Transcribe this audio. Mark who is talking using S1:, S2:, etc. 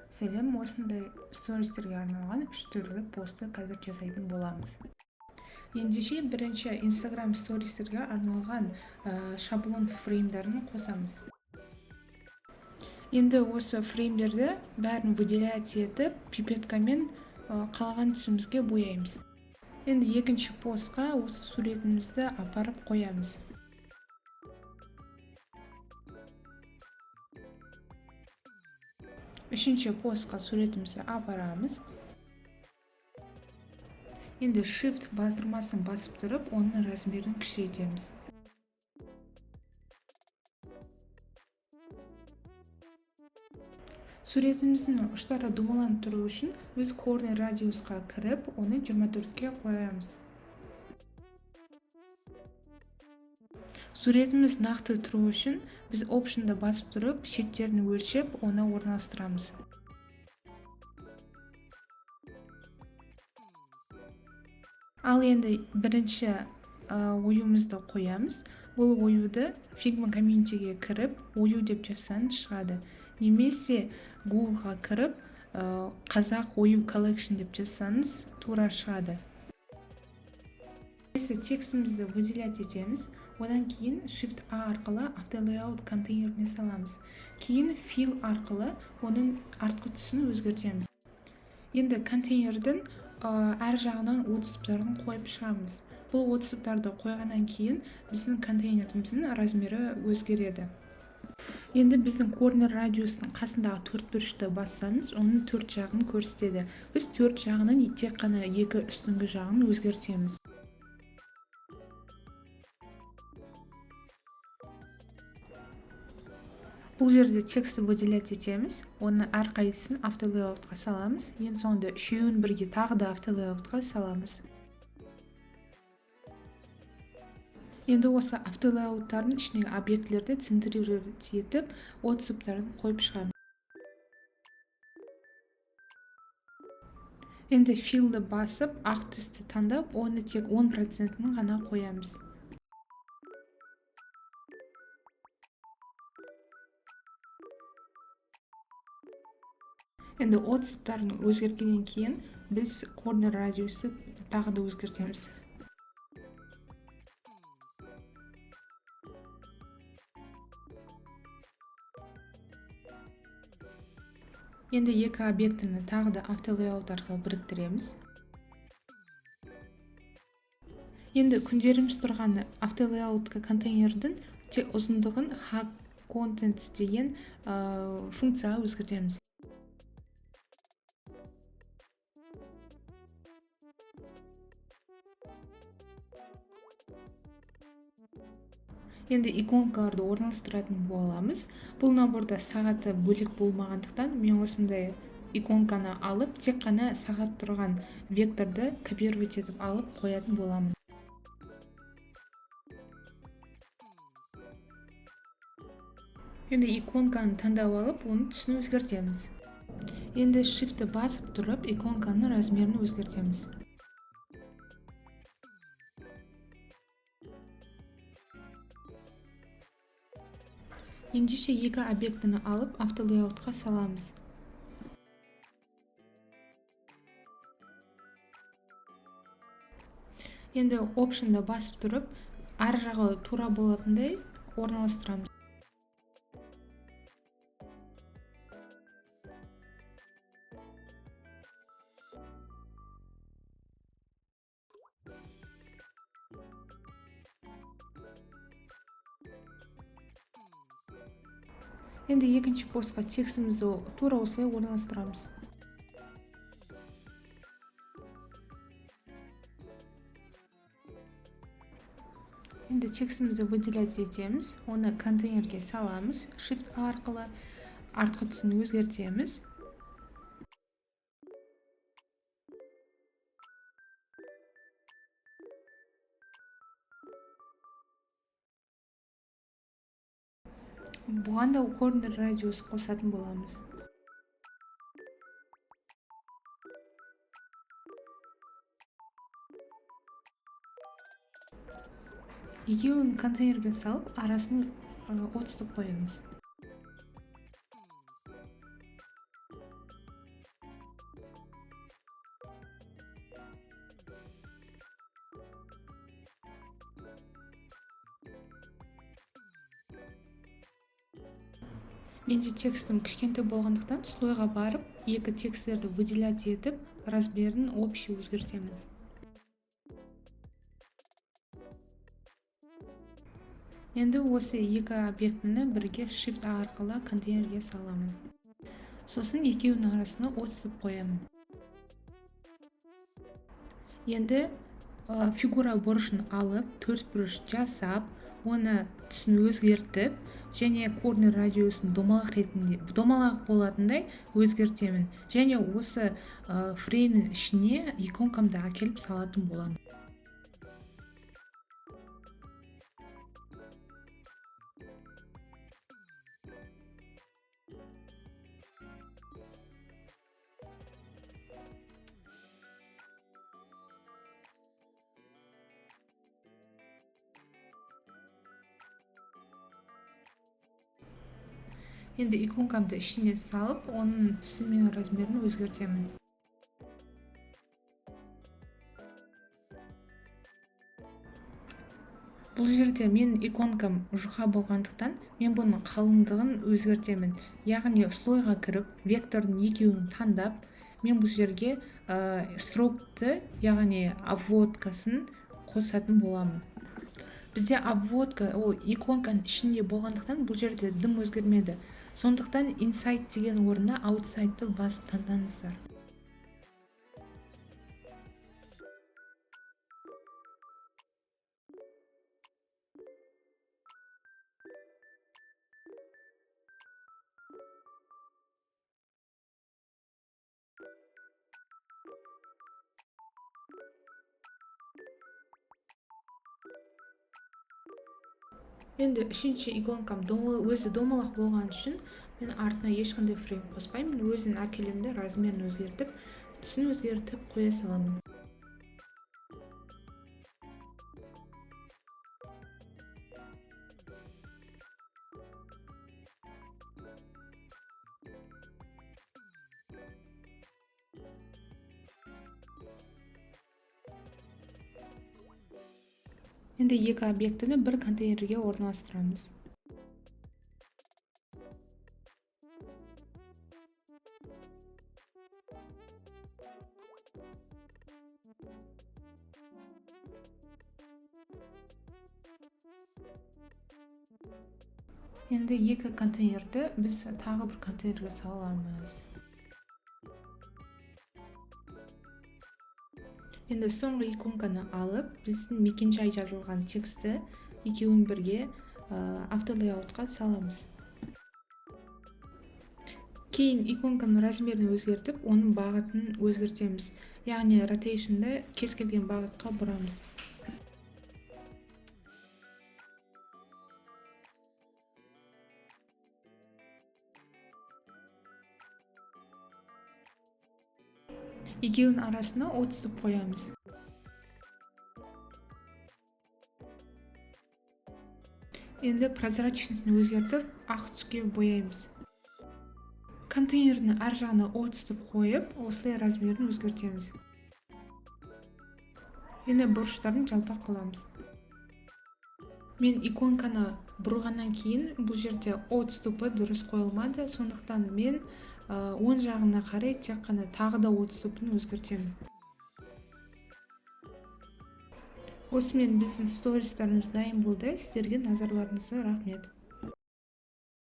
S1: Сәлем, осындай стористерге арналған 3 түрлі постты қазір жасайтын боламыз. Ендеше бірінші Instagram стористерге арналған шаблон фреймдарын қосамыз. Енді осы фреймдерді бәрін выделять етіп, пипеткамен қалаған түсімізге бояймыз. Енді екінші постқа осы суретімізді апарып қоямыз. Үшінші постқа суретімізді апарамыз. Енді Shift бастырмасын басып тұрып, оның размерін кішірейтеміз. Суретіміздің ұштары думаланып тұру үшін біз корнер радиусқа кіріп, оны 24-ке қоямыз. Суретіміз нақты тұру үшін біз Option'ды басып тұрып, шеттерін өлшеп, оны орналастырамыз. Ал енді бірінші оюмызды қоямыз. Бұл оюды Figma комьюнитиге кіріп, ою деп жазсаңыз шығады. Немесе Googleға кіріп, қазақ ою collection деп жазсаңыз тура шығады. Немесе текстімізді выделять етеміз. Одан кейін Shift A арқылы автолейаут контейнеріне саламыз. Кейін Fill арқылы оның артқы түсін өзгертеміз. Енді контейнердің әр жағынан 30 түптарын қойып шығамыз. Бұл 30 түптарды қойғаннан кейін біздің контейнеріміздің размері өзгереді. Енді біздің корнер радиусының қасындағы 4 бұрышты бассаңыз, оның 4 жағын көрсетеді. Біз 4 жағының тек қана 2 үстіңгі жағын өзгертеміз. Бұл жерде тексті выделять етеміз. Оны әрқайсысын автолейаутқа саламыз. Ең соңында үшеуін бірге тағы да автолейаутқа саламыз. Енді осы автолейауттардың ішіндегі объектілерді центрировать етіп, 30 түптарын қойып шығамыз. Енді Fill'ді басып, ақ түсті таңдап, оны тек 10%-ін ғана қоямыз. Енді 30 түптарын өзгерткеннен кейін біз корнер радиусты тағы да өзгертеміз. Енді екі объектіні тағы да автолейаут арқылы біріктіреміз. Енді күндеріміз тұрған автолейаут контейнердің тек ұзындығын HContent деген функцияға өзгертеміз. Енді иконкаларды орналастыратын боламыз. Бұл наборда сағаты бөлек болмағандықтан мен осындай иконканы алып, тек қана сағат тұрған векторды копировать етіп алып қоятын боламын. Енді иконканы таңдап алып, оның түсін өзгертеміз. Енді Shift'ті басып тұрып, иконканың размерін өзгертеміз. Ендеше екі объектіні алып, автолейаутқа саламыз. Енді Option'ды басып тұрып, ар жағы тура болатындай орналастырамыз. Енді екінші постқа текстімізді тура осылай орналастырамыз. Енді текстімізді выделять етеміз, оны контейнерге саламыз, Shift A арқылы артқы түсін өзгертеміз. Бұған да корнер радиус қосатын боламыз. Екеуін контейнерге салып, арасын 30-ты қоямыз. Менде текстім кішкентай болғандықтан слойға барып, екі тексттерді выделять етіп, размерін общий өзгертемін. Енді осы екі объектіні бірге Shift A арқылы контейнерге саламын. Сосын екеуінің арасына отсып қоямын. Енді фигура бұрышын алып, төрт бұрыш жасап, оны түсін өзгертіп, және корнер радиусын домалақ болатындай өзгертемін. Және осы фреймнің ішіне иконкамды әкеліп салатын боламын. Енді иконкамды ішіне салып, оның түсі мен размерін өзгертемін. Бұл жерде мен иконкам жұқа болғандықтан, мен бұның қалыңдығын өзгертемін. Яғни слойға кіріп, вектордың екеуін таңдап, мен бұл жерге строкты, яғни обводкасын қосатын боламын. Бізде обводка иконканың ішінде болғандықтан бұл жерде дым өзгермеді. Сондықтан inside деген орнына outside'ты басып таңдаңыздар. Енді үшінші иконкам өзі домалақ болған үшін, мен артына ешқандай фрейм қоспаймын, өзін әкелемді, размерін өзгертіп, түсін өзгертіп қоя саламын. Енді екі объектіні бір контейнерге орналастырамыз. Енді екі контейнерді біз тағы бір контейнерге саламыз. Енді соңғы иконканы алып, біздің мекен-жай жазылған тексті екеуін бірге автолейаутқа саламыз. Кейін иконканың размерін өзгертіп, оның бағытын өзгертеміз. Яғни ротейшнды кез келген бағытқа бұрамыз. Екеуінің арасына отсып қоямыз. Енді прозрачнысын өзгертіп, ақ түске бояймыз. Контейнердің ар жағына отсып қойып, осылай размерін өзгертеміз. Енді бұрыштарын жалпақ қыламыз. Мен иконканы бұрғаннан кейін бұл жерде отступы дұрыс қойылмады, сондықтан мен оң жағына қарай тек қана тағы да отступын өзгертемін. Осымен біздің стористарымыз дайын болды. Сіздерге назарларыңызға рахмет.